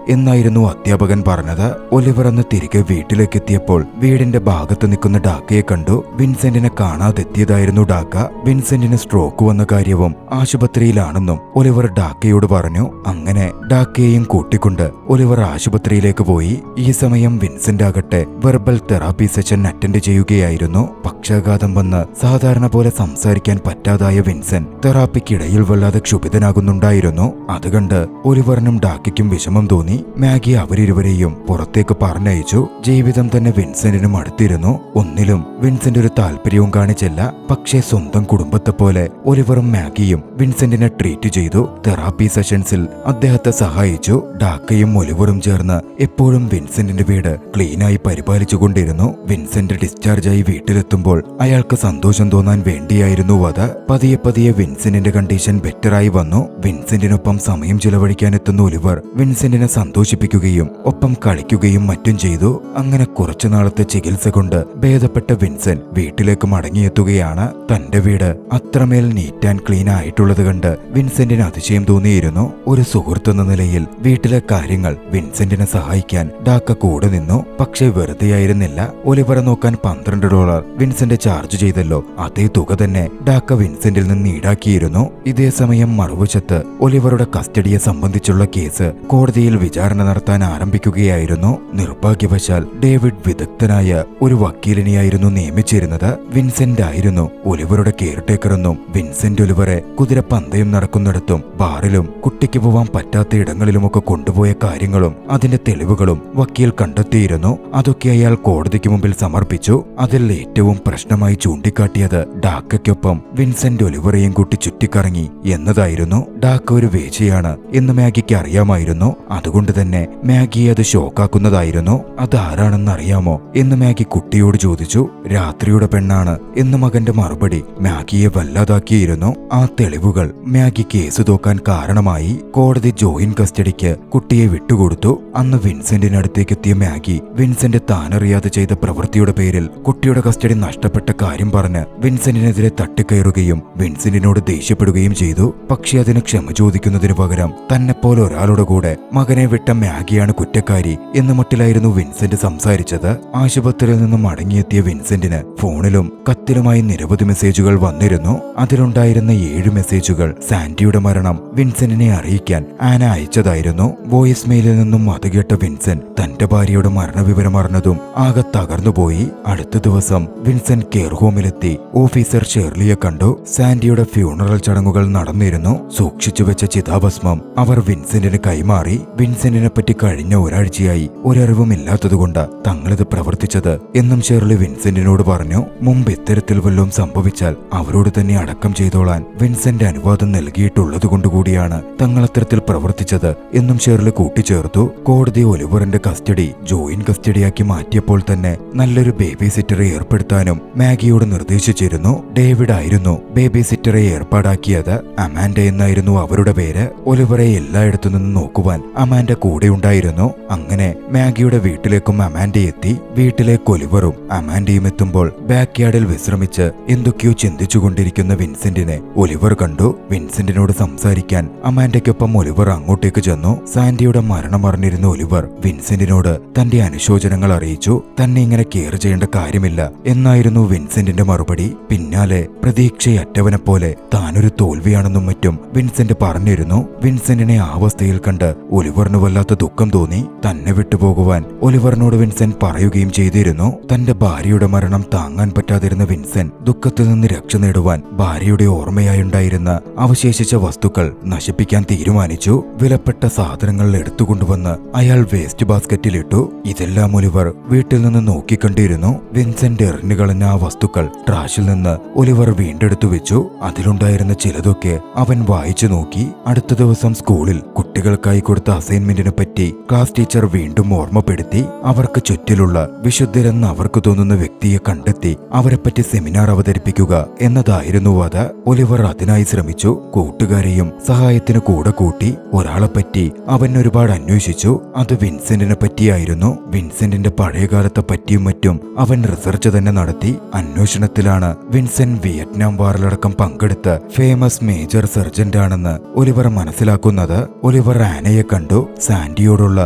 എന്നായിരുന്നു അധ്യാപകൻ പറഞ്ഞത്. ഒലിവർ അന്ന് തിരികെ വീട്ടിലേക്ക് എത്തിയപ്പോൾ വീടിന്റെ ഭാഗത്ത് നിൽക്കുന്ന ഡാക്കയെ കണ്ടു. വിൻസെന്റിനെ കാണാതെത്തിയതായിരുന്നു ഡാക്ക. വിൻസെന്റിന് സ്ട്രോക്ക് വന്ന കാര്യവും ആശുപത്രിയിലാണെന്നും ഒലിവർ ഡാക്കയോട് പറഞ്ഞു. അങ്ങനെ ഡാക്കയെയും കൂട്ടിക്കൊണ്ട് ഒലിവർ ആശുപത്രിയിലേക്ക് പോയി. ഈ സമയം വിൻസെന്റ് ആകട്ടെ വെർബൽ തെറാപ്പി സെഷൻ അറ്റൻഡ് ചെയ്യുകയായിരുന്നു. പക്ഷാഘാതം വന്ന് സാധാരണ പോലെ സംസാരിക്കാൻ പറ്റാതായ വിൻസെന്റ് തെറാപ്പിക്കിടയിൽ വല്ലാതെ ക്ഷുഭിതനാകുന്നുണ്ടായിരുന്നു. അതുകണ്ട് ഒലിവറിനും ഡാക്കയ്ക്കും വിഷമം തോന്നി. മാഗി അവരിരുവരെയും പുറത്തേക്ക് പറഞ്ഞയച്ചു. ജീവിതം തന്നെ വിൻസെന്റിനും അടുത്തിരുന്നു. ഒന്നിലും വിൻസെന്റ് ഒരു താല്പര്യവും കാണിച്ചില്ല. പക്ഷേ സ്വന്തം കുടുംബത്തെ പോലെ ഒലിവറും മാഗിയും വിൻസെന്റിനെ ട്രീറ്റ് ചെയ്തു. തെറാപ്പി സെഷൻസിൽ അദ്ദേഹത്തെ സഹായിച്ചു. ഡാക്കയും ഒലിവറും ചേർന്ന് എപ്പോഴും വിൻസെന്റിന്റെ വീട് ക്ലീനായി പരിപാലിച്ചുകൊണ്ടിരുന്നു. വിൻസെന്റ് ഡിസ്ചാർജായി വീട്ടിലെത്തുമ്പോൾ അയാൾക്ക് സന്തോഷം തോന്നാൻ വേണ്ടിയായിരുന്നു അത്. പതിയെ പതിയെ വിൻസെന്റിന്റെ കണ്ടീഷൻ ബെറ്ററായി വന്നു. വിൻസെന്റിനൊപ്പം സമയം ചിലവഴിക്കാനെത്തുന്ന ഒലിവർ വിൻസെന്റിനെ സന്തോഷിപ്പിക്കുകയും ഒപ്പം കളിക്കുകയും മറ്റും ചെയ്തു. അങ്ങനെ കുറച്ചു നാളത്തെ ചികിത്സ കൊണ്ട് ഭേദപ്പെട്ട വിൻസെന്റ് വീട്ടിലേക്ക് മടങ്ങിയെത്തുകയാണ്. തന്റെ വീട് അത്രമേൽ നീറ്റ് ആൻഡ് ക്ലീൻ ആയിട്ടുള്ളത് കണ്ട് വിൻസെന്റിന് അതിശയം തോന്നിയിരുന്നു. ഒരു സുഹൃത്തെന്ന നിലയിൽ വീട്ടിലെ കാര്യങ്ങൾ വിൻസെന്റിനെ സഹായിക്കാൻ ഡാക്ക കൂടെ നിന്നു. പക്ഷേ വെറുതെയായിരുന്നില്ല. ഒലിവറെ നോക്കാൻ $12 വിൻസെന്റ് ചാർജ് ചെയ്തല്ലോ, അതേ തുക തന്നെ ഡാക്ക വിൻസെന്റിൽ നിന്ന് ഈടാക്കിയിരുന്നു. ഇതേ സമയം മറുവശത്ത് ഒലിവറുടെ കസ്റ്റഡിയെ സംബന്ധിച്ചുള്ള കേസ് കോടതിയിൽ വിചാരണ നടത്താൻ ആരംഭിക്കുകയായിരുന്നു. നിർഭാഗ്യവശാൽ ഡേവിഡ് വിദഗ്ധനായ ഒരു വക്കീലിനെയായിരുന്നു നിയമിച്ചിരുന്നത്. വിൻസെന്റ് ആയിരുന്നു ഒലിവറുടെ കെയർടേക്കർ എന്നും വിൻസെന്റ് ഒലിവറെ കുതിരപ്പന്തയം നടക്കുന്നിടത്തും ബാറിലും കുട്ടിക്ക് പോവാൻ പറ്റാത്ത ഇടങ്ങളിലുമൊക്കെ കൊണ്ടുപോയ കാര്യങ്ങളും അതിന്റെ തെളിവുകളും വക്കീൽ കണ്ടെത്തിയിരുന്നു. അതൊക്കെ അയാൾ കോടതിക്ക് മുമ്പിൽ സമർപ്പിച്ചു. അതിൽ ഏറ്റവും പ്രശ്നമായി ചൂണ്ടിക്കാട്ടിയത് ഡാക്കയ്ക്കൊപ്പം വിൻസെന്റ് ഒലിവറെയും കൂട്ടി ചുറ്റിക്കറങ്ങി എന്നതായിരുന്നു. ഡാക്ക ഒരു വേശ്യയാണ് എന്ന് മാഗിക്ക് അറിയാമായിരുന്നു. അതുകൊണ്ട് തന്നെ മാഗിയെ അത് ഷോക്കാക്കുന്നതായിരുന്നു. അതാരാണെന്ന് അറിയാമോ എന്ന് മാഗി കുട്ടിയോട് ചോദിച്ചു. രാത്രിയുടെ പെണ്ണാണ് എന്ന് മകന്റെ മറുപടി മാഗിയെ വല്ലാതാക്കിയിരുന്നു. ആ തെളിവുകൾ മാഗി കേസ് തോക്കാൻ കാരണമായി. കോടതി ജോയിന്റ് കസ്റ്റഡിക്ക് കുട്ടിയെ വിട്ടുകൊടുത്തു. അന്ന് വിൻസെന്റിനടുത്തേക്ക് എത്തിയ മാഗി വിൻസെന്റ് താനറിയാതെ ചെയ്ത പ്രവൃത്തിയുടെ പേരിൽ കുട്ടിയുടെ കസ്റ്റഡി നഷ്ടപ്പെട്ട കാര്യം പറഞ്ഞ് വിൻസെന്റിനെതിരെ തട്ടിക്കയറുകയും വിൻസെന്റിനോട് ദേഷ്യപ്പെടുകയും ചെയ്തു. പക്ഷെ അതിന് ക്ഷമ ചോദിക്കുന്നതിന് പകരം തന്നെപ്പോലെ ഒരാളുടെ കൂടെ മകനെ വിട്ട മാഗിയാണ് കുറ്റക്കാരി എന്ന മട്ടിലായിരുന്നു വിൻസെന്റ് സംസാരിച്ചത്. ആശുപത്രിയിൽ നിന്നും മടങ്ങിയെത്തിയ വിൻസെന്റിന് ഫോണിലും കത്തിലുമായി നിരവധി മെസ്സേജുകൾ വന്നിരുന്നു. അതിലുണ്ടായിരുന്ന 7 മെസ്സേജുകൾ സാൻഡിയുടെ മരണം വിൻസെന്റിനെ അറിയിക്കാൻ ആന അയച്ചതായിരുന്നു. വോയിസ് മെയിലിൽ നിന്നും അത് കേട്ട വിൻസെന്റ് തന്റെ ഭാര്യയുടെ മരണവിവരം അറിഞ്ഞതും ആകെ തകർന്നുപോയി. അടുത്ത ദിവസം വിൻസെന്റ് കെയർ ഹോമിലെത്തി ഓഫീസർ ഷെർലിയെ കണ്ടു. സാൻഡിയുടെ ഫ്യൂണറൽ ചടങ്ങുകൾ നടന്നിരുന്നു. സൂക്ഷിച്ചു വെച്ച ചിതാഭസ്മം അവർ വിൻസെന്റിന് കൈമാറി. വിൻസെന്റിനെ പറ്റി കഴിഞ്ഞ ഒരാഴ്ചയായി ഒരറിവുമില്ലാത്തതുകൊണ്ട് തങ്ങളിത് പ്രവർത്തിച്ചത് എന്നും ഷെർലി വിൻസെന്റിനോട് പറഞ്ഞു. മുമ്പ് ഇത്തരത്തിൽ വല്ലതും സംഭവിച്ചാൽ അവരോട് തന്നെ അടക്കം ചെയ്തോളാൻ വിൻസെന്റ് അനുവാദം നൽകിയിട്ടുള്ളതുകൊണ്ടുകൂടിയാണ് തങ്ങൾ അത്തരത്തിൽ പ്രവർത്തിച്ചത് എന്നും ഷെർലി കൂട്ടിച്ചേർത്തു. കോടതി ഒലിവറിന്റെ കസ്റ്റഡി ജോയിന്റ് കസ്റ്റഡിയാക്കി മാറ്റിയപ്പോൾ തന്നെ നല്ലൊരു ബേബി സിറ്ററെ ഏർപ്പെടുത്താനും മാഗിയോട് നിർദ്ദേശിച്ചിരുന്നു. ഡേവിഡ് ആയിരുന്നു ബേബി സിറ്ററെ ഏർപ്പാടാക്കിയത്. അമാൻഡ എന്നായിരുന്നു അവരുടെ പേര്. ഒലിവറെ എല്ലായിടത്തു നിന്നും നോക്കുവാൻ അമാൻഡ കൂടെ ഉണ്ടായിരുന്നു. അങ്ങനെ മാഗിയുടെ വീട്ടിലേക്കും അമാൻഡ എത്തി. വീട്ടിലേക്ക് ഒലിവറും അമാൻഡയും എത്തുമ്പോൾ ബാക്ക് യാർഡിൽ വിശ്രമിച്ച് എന്തൊക്കെയോ ചിന്തിച്ചുകൊണ്ടിരിക്കുന്ന വിൻസെന്റിനെ ഒലിവർ കണ്ടു. വിൻസെന്റിനോട് സംസാരിക്കാൻ അമാൻഡയ്ക്കൊപ്പം ഒലിവർ അങ്ങോട്ടേക്ക് ചെന്നു. സാൻഡിയുടെ മരണം അറിഞ്ഞിരുന്ന ഒലിവർ വിൻസെന്റിനോട് തന്റെ അനുശോചനങ്ങൾ അറിയിച്ചു. തന്നെ ഇങ്ങനെ കെയർ ചെയ്യേണ്ട കാര്യമില്ല എന്നായിരുന്നു വിൻസെന്റിന്റെ മറുപടി. പിന്നാലെ പ്രതീക്ഷയറ്റവനെ പോലെ താനൊരു തോൽവിയാണെന്നും മറ്റും വിൻസെന്റ് പറഞ്ഞിരുന്നു. വിൻസെന്റിനെ ആ അവസ്ഥയിൽ കണ്ട് ഒലിവറിന് വല്ലാത്ത ദുഃഖം തോന്നി. തന്നെ വിട്ടുപോകുവാൻ ഒലിവറിനോട് വിൻസെന്റ് പറയുകയും ചെയ്തിരുന്നു. തന്റെ ഭാര്യയുടെ മരണം താങ്ങാൻ പറ്റാതിരുന്ന വിൻസെന്റ് ദുഃഖത്തിൽ നിന്ന് രക്ഷ നേടുവാൻ ഭാര്യയുടെ ഓർമ്മയായുണ്ടായിരുന്ന അവശേഷിച്ച വസ്തുക്കൾ നശിപ്പിക്കാൻ തീരുമാനിച്ചു. വിലപ്പെട്ട സാധനങ്ങൾ എടുത്തുകൊണ്ടുവന്ന് അയാൾ വേസ്റ്റ് ബാസ്ക്കറ്റിലിട്ടു. ഇതെല്ലാം ഒലിവർ വീട്ടിൽ നിന്ന് നോക്കിക്കണ്ടിരുന്നു. വിൻസെന്റ് എറിഞ്ഞുകളഞ്ഞ ആ വസ്തുക്കൾ ട്രാഷിൽ നിന്ന് ഒലിവർ വീണ്ടെടുത്തു വെച്ചു. അതിലുണ്ടായിരുന്ന ചിലതൊക്കെ അവൻ വായിച്ചു നോക്കി. അടുത്ത ദിവസം സ്കൂളിൽ കുട്ടികൾക്കായി കൊടുത്ത അസൈൻമെന്റിനെ പറ്റി ക്ലാസ് ടീച്ചർ വീണ്ടും ഓർമ്മപ്പെടുത്തി. അവർക്ക് ചുറ്റിലുള്ള വിശുദ്ധരെന്ന് അവർക്ക് തോന്നുന്ന വ്യക്തിയെ കണ്ടെത്തി അവരെപ്പറ്റി സെമിനാർ അവതരിപ്പിക്കുക എന്നതായിരുന്നു അത്. ഒലിവർ അതിനായി ശ്രമിച്ചു. കൂട്ടുകാരെയും സഹായത്തിന് കൂടെ കൂട്ടി. ഒരാളെപ്പറ്റി അവൻ ഒരുപാട് അന്വേഷിച്ചു. അത് വിൻസെന്റിനെ പറ്റിയായിരുന്നു. വിൻസെന്റിന്റെ പഴയകാലത്തെ പറ്റിയും മറ്റും അവൻ റിസർച്ച് തന്നെ നടത്തി. അന്വേഷണം അന്വേഷണത്തിലാണ് വിൻസെന്റ് വിയറ്റ്നാം വാറിലടക്കം പങ്കെടുത്ത ഫേമസ് മേജർ സർജന്റ് ആണെന്ന് ഒലിവർ മനസ്സിലാക്കുന്നത്. ഒലിവർ ആനയെ കണ്ടു. സാൻഡിയോടുള്ള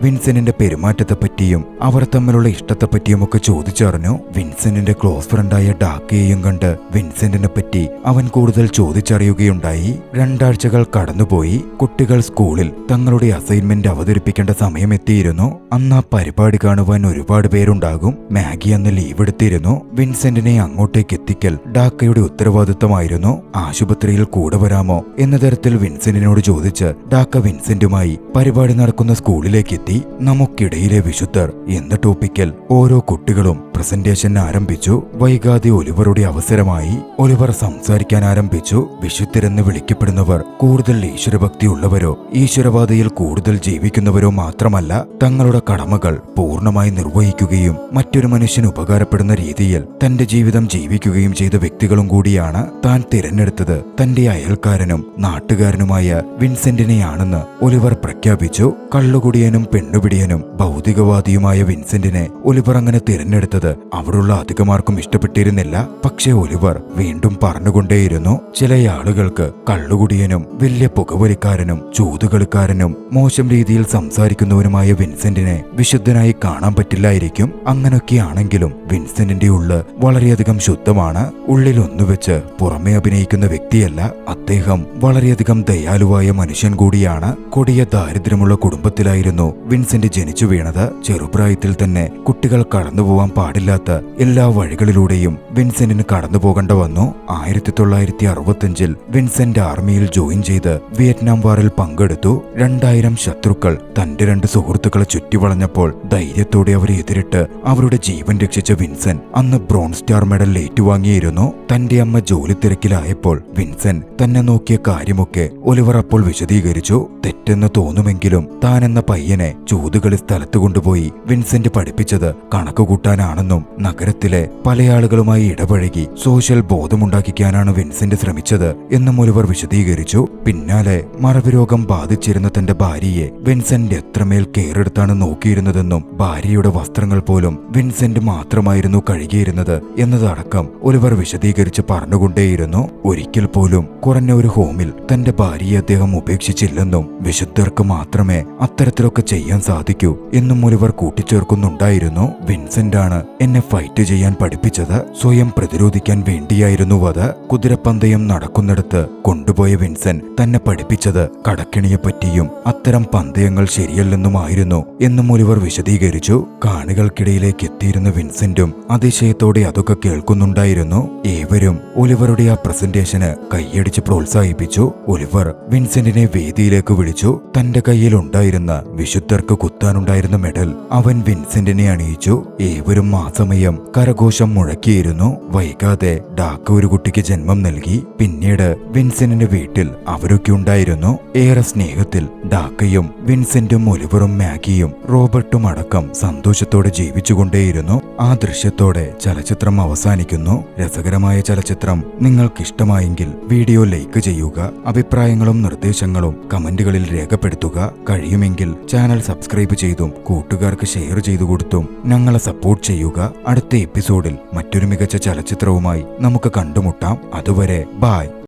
വിൻസെന്റിന്റെ പെരുമാറ്റത്തെപ്പറ്റിയും അവർ തമ്മിലുള്ള ഇഷ്ടത്തെപ്പറ്റിയുമൊക്കെ ചോദിച്ചറിഞ്ഞു. വിൻസെന്റിന്റെ ക്ലോസ് ഫ്രണ്ടായ ഡാക്കയെയും കണ്ട് വിൻസെന്റിനെ പറ്റി അവൻ കൂടുതൽ ചോദിച്ചറിയുകയുണ്ടായി. 2 ആഴ്ചകൾ കടന്നുപോയി. കുട്ടികൾ സ്കൂളിൽ തങ്ങളുടെ അസൈൻമെന്റ് അവതരിപ്പിക്കേണ്ട സമയമെത്തിയിരുന്നു. അന്ന് ആ പരിപാടി കാണുവാൻ ഒരുപാട് പേരുണ്ടാകും. മാഗി അന്ന് ലീവ് എടുത്തിരുന്നു. വിൻസെന്റിനെ അങ്ങോട്ടേക്ക് എത്തിക്കൽ ഡാക്കയുടെ ഉത്തരവാദിത്തമായിരുന്നു. ആശുപത്രിയിൽ കൂടെ വരാമോ എന്ന തരത്തിൽ വിൻസെന്റിനോട് ചോദിച്ച് ഡാക്ക വിൻസെന്റുമായി പരിപാടി നടക്കുന്ന സ്കൂളിലേക്ക് എത്തി. നമുക്കിടയിലെ വിശുദ്ധർ എന്ന ടോപ്പിക്കൽ ഓരോ കുട്ടികളും പ്രസന്റേഷൻ ആരംഭിച്ചു. വൈകാതെ ഒലിവറുടെ അവസരമായി. ഒലിവർ സംസാരിക്കാൻ ആരംഭിച്ചു. വിശുദ്ധരെന്ന് വിളിക്കപ്പെടുന്നവർ കൂടുതൽ ഈശ്വരഭക്തിയുള്ളവരോ ഈശ്വരവാദിയിൽ കൂടുതൽ ജീവിക്കുന്നവരോ മാത്രമല്ല, തങ്ങളുടെ കടമകൾ പൂർണ്ണമായി നിർവഹിക്കുകയും മറ്റൊരു മനുഷ്യന് ഉപകാരപ്പെടുന്ന രീതിയിൽ തന്റെ ജീവിതം ജീവിക്കുകയും ചെയ്ത വ്യക്തികളും കൂടിയാണ്. താൻ തിരഞ്ഞെടുത്തത് തന്റെ അയൽക്കാരനും നാട്ടുകാരനുമായ വിൻസെന്റിനെയാണെന്ന് ഒലിവർ പ്രഖ്യാപിച്ചു. കള്ളുകുടിയനും പെണ്ണുപിടിയനും ഭൗതികവാദിയുമായ വിൻസെന്റിനെ ഒലിവർ അങ്ങനെ തിരഞ്ഞെടുത്തത് അവിടുള്ള അധികമാർക്കും ഇഷ്ടപ്പെട്ടിരുന്നില്ല. പക്ഷേ ഒലിവർ വീണ്ടും പറഞ്ഞുകൊണ്ടേയിരുന്നു, ചില ആളുകൾക്ക് കള്ളുകുടിയനും വലിയ പുകവലിക്കാരനും ചൂതുകളിക്കാരനും മോശം രീതിയിൽ സംസാരിക്കുന്നവനുമായ വിൻസെന്റിനെ വിശുദ്ധനായി കാണാൻ പറ്റില്ലായിരിക്കും. അങ്ങനൊക്കെയാണെങ്കിലും വിൻസെന്റിന്റെ ഉള്ള് വളരെയധികം ശുദ്ധമാണ്. ഉള്ളിൽ ഒന്നുവെച്ച് പുറമെ അഭിനയിക്കുന്ന വ്യക്തിയല്ല. അദ്ദേഹം വളരെയധികം ദയാലുവായ മനുഷ്യൻ കൂടിയാണ്. കൊടിയ ദാരിദ്ര്യമുള്ള കുടുംബത്തിലായിരുന്നു വിൻസെന്റ് ജനിച്ചു വീണത്. ചെറുപ്രായത്തിൽ തന്നെ കുട്ടികൾ കടന്നുപോവാൻ പാടില്ലാത്ത എല്ലാ വഴികളിലൂടെയും വിൻസെന്റിന് കടന്നു പോകേണ്ട വന്നു. 1965 വിൻസെന്റ് ആർമിയിൽ ജോയിൻ ചെയ്ത് വിയറ്റ്നാം വാറിൽ പങ്കെടുത്തു. 2000 ശത്രുക്കൾ തന്റെ 2 സുഹൃത്തുക്കളെ ചുറ്റിവളഞ്ഞപ്പോൾ ധൈര്യത്തോടെ അവരെ എതിരിട്ട് അവരുടെ ജീവൻ രക്ഷിച്ച വിൻസെന്റ് അന്ന് ബ്രോൺസ് സ്റ്റാർ മെഡൽ ഏറ്റുവാങ്ങിയിരുന്നു. തന്റെ അമ്മ ജോലി തിരക്കിലായപ്പോൾ വിൻസെന്റ് തന്നെ നോക്കിയ കാര്യമൊക്കെ ഒലിവർ അപ്പോൾ വിശദീകരിച്ചു. തെറ്റെന്ന് തോന്നുമെങ്കിലും താൻ എന്ന പയ്യനെ ചൂതുകളി സ്ഥലത്ത് കൊണ്ടുപോയി വിൻസെന്റ് പഠിപ്പിച്ചത് കണക്കുകൂട്ടാനാണെന്നും നഗരത്തിലെ പല ആളുകളുമായി ഇടപഴകി സോഷ്യൽ ബോധമുണ്ടാക്കിക്കാനാണ് വിൻസെന്റ് ശ്രമിച്ചത് എന്നും ഒലിവർ വിശദീകരിച്ചു. പിന്നാലെ മറവി രോഗം ബാധിച്ചിരുന്ന തന്റെ ഭാര്യയെ വിൻസെന്റ് എത്രമേൽ കെയറെടുത്താണ് നോക്കിയിരുന്നതെന്നും ഭാര്യയുടെ വസ്ത്രങ്ങൾ പോലും വിൻസെന്റ് മാത്രമായിരുന്നു കഴുകിയിരുന്നത് എന്നതടക്കം ഒലിവർ വിശദീകരിച്ച് പറഞ്ഞുകൊണ്ടേയിരുന്നു. ഒരിക്കൽ പോലും കുറഞ്ഞ ഒരു ഹോമിൽ തന്റെ ഭാര്യയെ അദ്ദേഹം ഉപേക്ഷിച്ചില്ലെന്നും വിശുദ്ധർക്ക് മാത്രമേ അത്തരത്തിലൊക്കെ ചെയ്യാൻ സാധിക്കൂ എന്നും ഒലിവർ കൂട്ടിച്ചേർക്കുന്നുണ്ടായിരുന്നു. വിൻസെന്റാണ് എന്നെ ഫൈറ്റ് ചെയ്യാൻ പഠിപ്പിച്ചത്. സ്വയം പ്രതിരോധിക്കാൻ വേണ്ടിയായിരുന്നു അത്. കുതിരപ്പന്തയം നടക്കുന്നിടത്ത് കൊണ്ടുപോയ വിൻസെന്റ് തന്നെ പഠിപ്പിച്ചത് കടക്കിണിയെപ്പറ്റിയും അത്തരം പന്തയങ്ങൾ ശരിയല്ലെന്നുമായിരുന്നു എന്നും ഒലിവർ വിശദീകരിച്ചു. കാണികൾക്കിടയിലേക്ക് എത്തിയിരുന്ന വിൻസെന്റും അതിശയത്തോടെ അതൊക്കെ കേൾക്കുന്നുണ്ടായിരുന്നു. ഏവരും ഒലിവറുടെ ആ പ്രസന്റേഷന് കൈയടിച്ച് പ്രോത്സാഹിപ്പിച്ചു. ഒലിവർ വിൻസെന്റിനെ വേദിയിലേക്ക് വിളിച്ചു. തന്റെ കയ്യിൽ ഉണ്ടായിരുന്ന വിശുദ്ധർക്ക് കുത്താനുണ്ടായിരുന്ന മെഡൽ അവൻ വിൻസെന്റിനെ അണിയിച്ചു. ഏവരും ആ സമയം കരഘോഷം മുഴക്കിയിരുന്നു. വൈകാതെ ഡാക്ക ഒരു കുട്ടിക്ക് ജന്മം നൽകി. പിന്നീട് വിൻസെന്റിന്റെ വീട്ടിൽ അവരൊക്കെ ഉണ്ടായിരുന്നു. ഏറെ സ്നേഹത്തിൽ ഡാക്കയും വിൻസെന്റും ഒലിവറും മാഗിയും റോബർട്ടും അടക്കം സന്തോഷത്തോടെ ജീവിച്ചുകൊണ്ടേയിരുന്നു. ആ ദൃശ്യത്തോടെ ചലച്ചിത്രം അവസാനിക്കുന്നു. രസകരമായ ചലച്ചിത്രം നിങ്ങൾക്കിഷ്ടമായെങ്കിൽ വീഡിയോ ലൈക്ക് ചെയ്യുക. അഭിപ്രായങ്ങളും നിർദ്ദേശങ്ങളും കമന്റുകളിൽ രേഖപ്പെടുത്തുക. കഴിയുമെങ്കിൽ ചാനൽ സബ്സ്ക്രൈബ് ചെയ്തും കൂട്ടുകാർക്ക് ഷെയർ ചെയ്തു കൊടുത്തും ഞങ്ങളെ സപ്പോർട്ട് ചെയ്യുക. അടുത്ത എപ്പിസോഡിൽ മറ്റൊരു മികച്ച ചലച്ചിത്രവുമായി നമുക്ക് കണ്ടുമുട്ടാം. അതുവരെ ബൈ.